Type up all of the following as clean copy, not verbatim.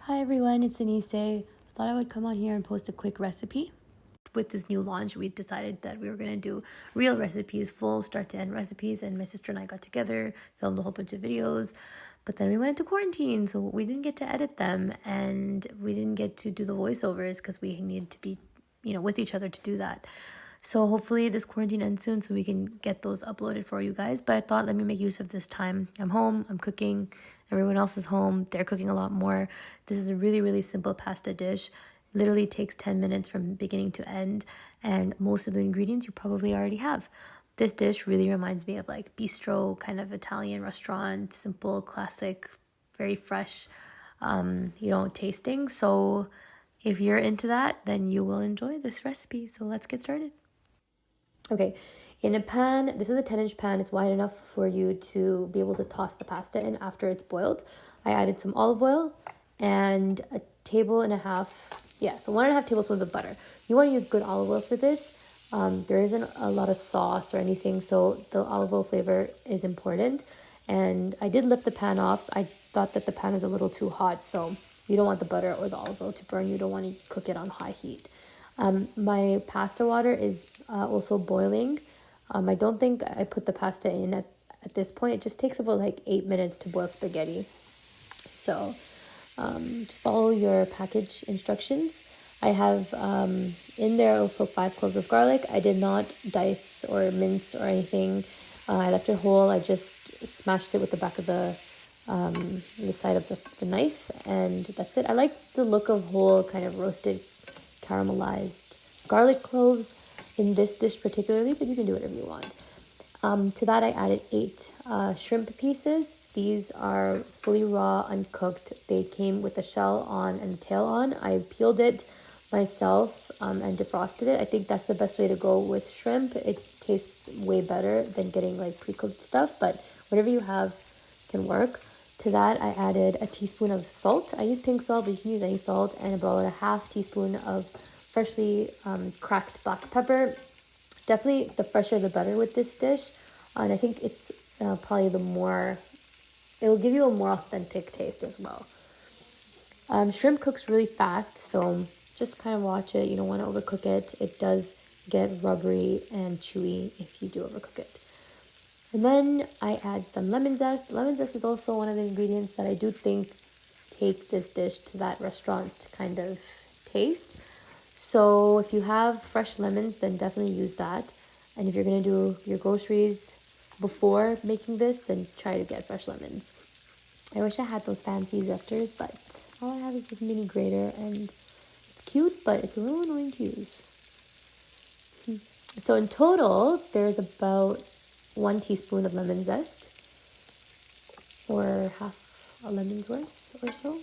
Hi everyone, it's Anise. I thought I would come on here and post a quick recipe. With this new launch, we decided that we were going to do real recipes, full start to end recipes, and my sister and I got together, filmed a whole bunch of videos, but then we went into quarantine, so we didn't get to edit them, and we didn't get to do the voiceovers because we needed to be, with each other to do that. So hopefully this quarantine ends soon so we can get those uploaded for you guys. But I thought, let me make use of this time. I'm home, I'm cooking, everyone else is home, they're cooking a lot more. This is a really, really simple pasta dish. Literally takes 10 minutes from beginning to end, and most of the ingredients you probably already have. This dish really reminds me of like Bistro, kind of Italian restaurant, simple, classic, very fresh, tasting. So if you're into that, then you will enjoy this recipe. So let's get started. Okay, in a pan, this is a 10-inch pan. It's wide enough for you to be able to toss the pasta in after it's boiled. I added some olive oil and a table and a half, so 1.5 tablespoons of butter. You want to use good olive oil for this. There isn't a lot of sauce or anything, so the olive oil flavor is important. And I did lift the pan off. I thought that the pan is a little too hot, so you don't want the butter or the olive oil to burn. You don't want to cook it on high heat. My pasta water is also boiling. I don't think I put the pasta in at this point. It just takes about like 8 minutes to boil spaghetti. So just follow your package instructions. I have in there also 5 cloves of garlic. I did not dice or mince or anything. I left it whole. I just smashed it with the back of the side of the knife, and that's it. I like the look of whole kind of roasted caramelized garlic cloves in this dish particularly, but you can do whatever you want. To that I added 8 shrimp pieces. These are fully raw, uncooked. They came with the shell on and the tail on. I peeled it myself and defrosted it. I think that's the best way to go with shrimp. It tastes way better than getting like pre-cooked stuff, but whatever you have can work. To that I added a teaspoon of salt. I use pink salt, but you can use any salt, and about a half teaspoon of freshly cracked black pepper. Definitely the fresher the better with this dish, and I think it's probably it will give you a more authentic taste as well. Shrimp cooks really fast, so just kind of watch it. You don't want to overcook it. It does get rubbery and chewy if you do overcook it. And then I add some lemon zest. Lemon zest is also one of the ingredients that I do think take this dish to that restaurant kind of taste. So if you have fresh lemons, then definitely use that. And if you're going to do your groceries before making this, then try to get fresh lemons. I wish I had those fancy zesters, but all I have is this mini grater, and it's cute, but it's a little annoying to use. So in total, there's about 1 teaspoon of lemon zest, or half a lemon's worth or so.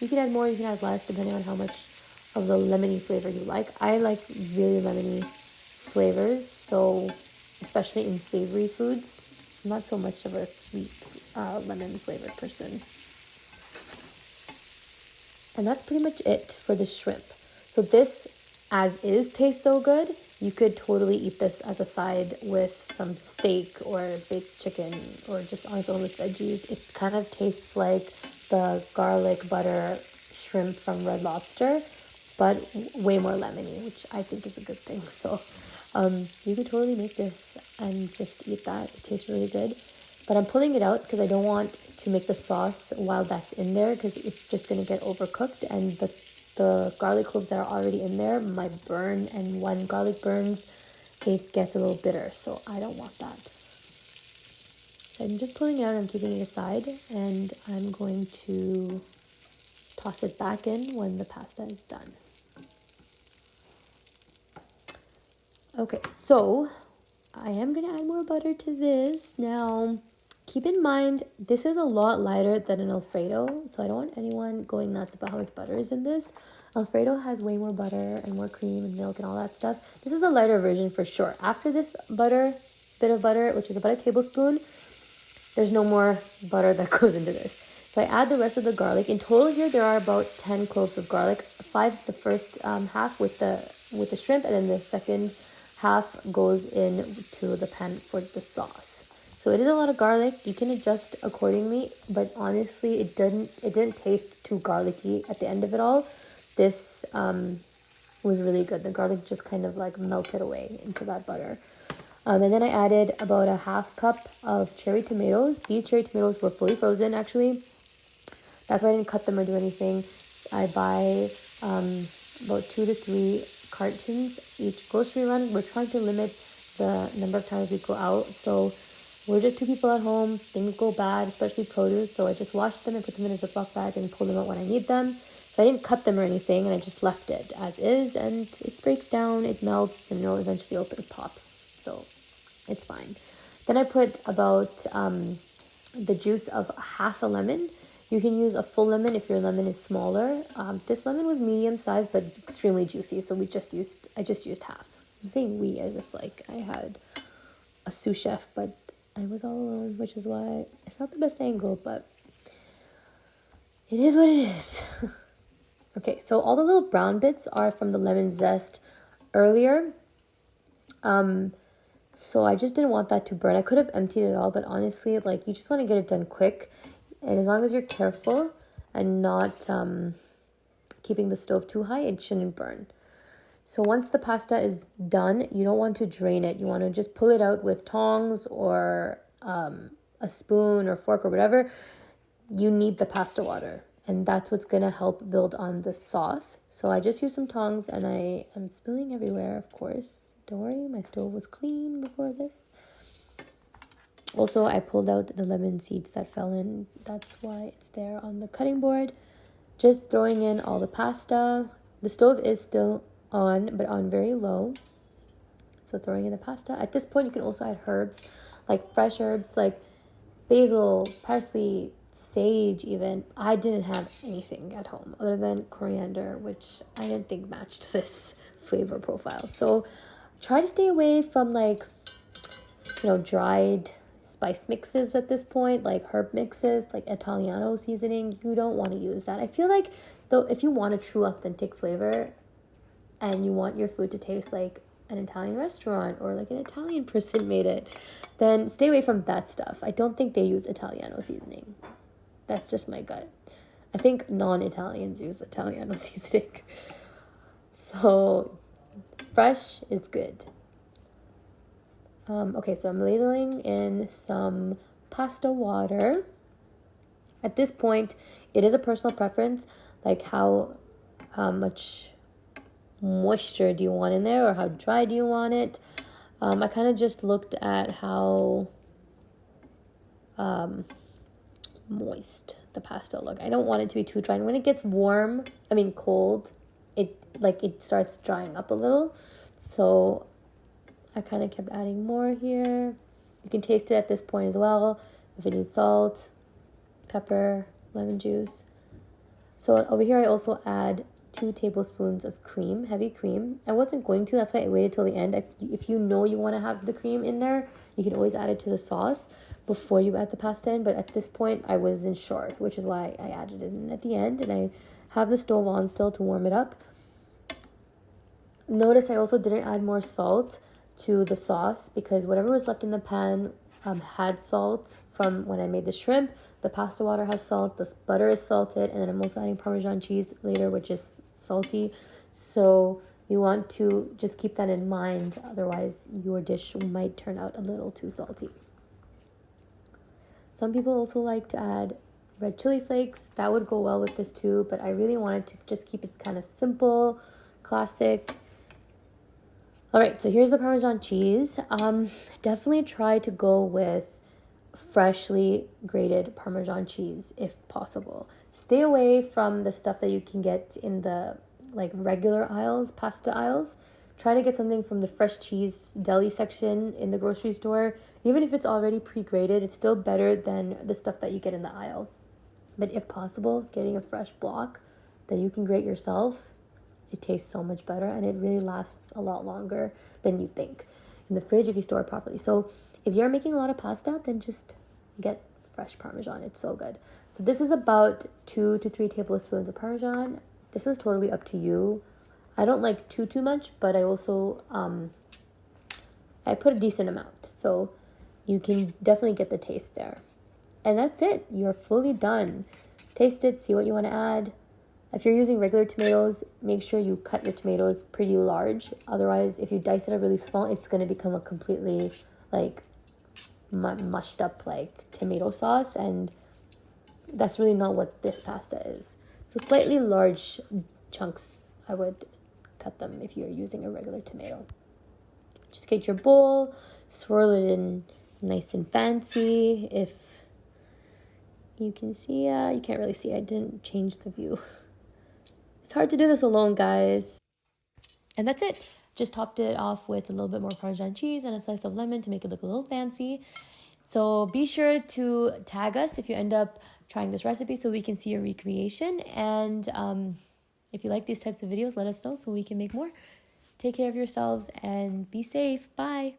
You can add more, you can add less, depending on how much of the lemony flavor you like. I like really lemony flavors, so especially in savory foods. I'm not so much of a sweet lemon flavored person. And that's pretty much it for the shrimp. So this as is tastes so good. You could totally eat this as a side with some steak or baked chicken, or just on its own with veggies. It kind of tastes like the garlic butter shrimp from Red Lobster, but way more lemony, which I think is a good thing. So you could totally make this and just eat that. It tastes really good. But I'm pulling it out because I don't want to make the sauce while that's in there, because it's just going to get overcooked, and the garlic cloves that are already in there might burn, and when garlic burns, it gets a little bitter, so I don't want that. So I'm just pulling it out, I'm keeping it aside, and I'm going to toss it back in when the pasta is done. Okay, so I am going to add more butter to this. Now, keep in mind, this is a lot lighter than an Alfredo, so I don't want anyone going nuts about how much butter is in this. Alfredo has way more butter and more cream and milk and all that stuff. This is a lighter version for sure. After this bit of butter, which is about a tablespoon, there's no more butter that goes into this. So I add the rest of the garlic. In total here, there are about 10 cloves of garlic. 5 the first half with the shrimp, and then the second half goes into the pan for the sauce. So it is a lot of garlic. You can adjust accordingly, but honestly, it didn't taste too garlicky at the end of it all. This was really good. The garlic just kind of like melted away into that butter. And then I added about a half cup of cherry tomatoes. These cherry tomatoes were fully frozen, actually. That's why I didn't cut them or do anything. I buy about 2 to 3 cartons each grocery run. We're trying to limit the number of times we go out. So we're just 2 people at home. Things go bad, especially produce. So I just wash them and put them in a Ziploc bag and pull them out when I need them. So I didn't cut them or anything, and I just left it as is. And it breaks down, it melts, and it'll eventually open, it pops. So it's fine. Then I put about the juice of half a lemon. You can use a full lemon if your lemon is smaller. This lemon was medium sized but extremely juicy, so I just used half. I'm saying we as if like I had a sous chef, but I was all alone, which is why it's not the best angle, but it is what it is. Okay, so all the little brown bits are from the lemon zest earlier. So I just didn't want that to burn. I could have emptied it all, but honestly, like, you just want to get it done quick. And as long as you're careful and not keeping the stove too high, it shouldn't burn. So once the pasta is done, you don't want to drain it. You want to just pull it out with tongs or a spoon or fork or whatever. You need the pasta water. And that's what's going to help build on the sauce. So I just used some tongs, and I am spilling everywhere, of course. Don't worry, my stove was clean before this. Also, I pulled out the lemon seeds that fell in. That's why it's there on the cutting board. Just throwing in all the pasta. The stove is still on, but on very low. So throwing in the pasta. At this point, you can also add herbs, like fresh herbs, like basil, parsley, sage even. I didn't have anything at home other than coriander, which I didn't think matched this flavor profile. So try to stay away from dried spice mixes at this point, like herb mixes, like Italiano seasoning. You don't want to use that. I feel like, though, if you want a true authentic flavor and you want your food to taste like an Italian restaurant or like an Italian person made it, then stay away from that stuff. I don't think they use Italiano seasoning. That's just my gut. I think non-Italians use Italiano seasoning. So fresh is good. Okay, so I'm ladling in some pasta water. At this point, it is a personal preference, like how much moisture do you want in there or how dry do you want it. I kind of just looked at how moist the pasta look. I don't want it to be too dry. And when it gets cold, it starts drying up a little. So I kind of kept adding more here. You can taste it at this point as well. If it needs salt, pepper, lemon juice. So over here I also add 2 tablespoons of cream, heavy cream. I wasn't going to, that's why I waited till the end. If you know you want to have the cream in there, you can always add it to the sauce before you add the pasta in. But at this point, I wasn't sure, which is why I added it in at the end. And I have the stove on still to warm it up. Notice I also didn't add more salt to the sauce because whatever was left in the pan had salt from when I made the shrimp. The pasta water has salt, the butter is salted, and then I'm also adding Parmesan cheese later, which is salty. So you want to just keep that in mind, otherwise your dish might turn out a little too salty. Some people also like to add red chili flakes. That would go well with this too, but I really wanted to just keep it kind of simple, classic. All right, so here's the Parmesan cheese. Definitely try to go with freshly grated Parmesan cheese if possible. Stay away from the stuff that you can get in the regular aisles, pasta aisles. Try to get something from the fresh cheese deli section in the grocery store. Even if it's already pre-grated, it's still better than the stuff that you get in the aisle. But if possible, getting a fresh block that you can grate yourself, it tastes so much better and it really lasts a lot longer than you think in the fridge if you store it properly. So if you're making a lot of pasta, then just get fresh Parmesan. It's so good. So this is about 2 to 3 tablespoons of Parmesan. This is totally up to you. I don't like too much, but I also I put a decent amount. So you can definitely get the taste there. And that's it. You're fully done. Taste it, see what you want to add. If you're using regular tomatoes, make sure you cut your tomatoes pretty large. Otherwise, if you dice it up really small, it's going to become a completely like mushed up like tomato sauce, and that's really not what this pasta is. So slightly large chunks, I would cut them if you're using a regular tomato. Just get your bowl, swirl it in nice and fancy. If you can see, you can't really see, I didn't change the view. It's hard to do this alone, guys. And that's it. Just topped it off with a little bit more Parmesan cheese and a slice of lemon to make it look a little fancy. So be sure to tag us if you end up trying this recipe so we can see your recreation. And if you like these types of videos, let us know so we can make more. Take care of yourselves and be safe. Bye.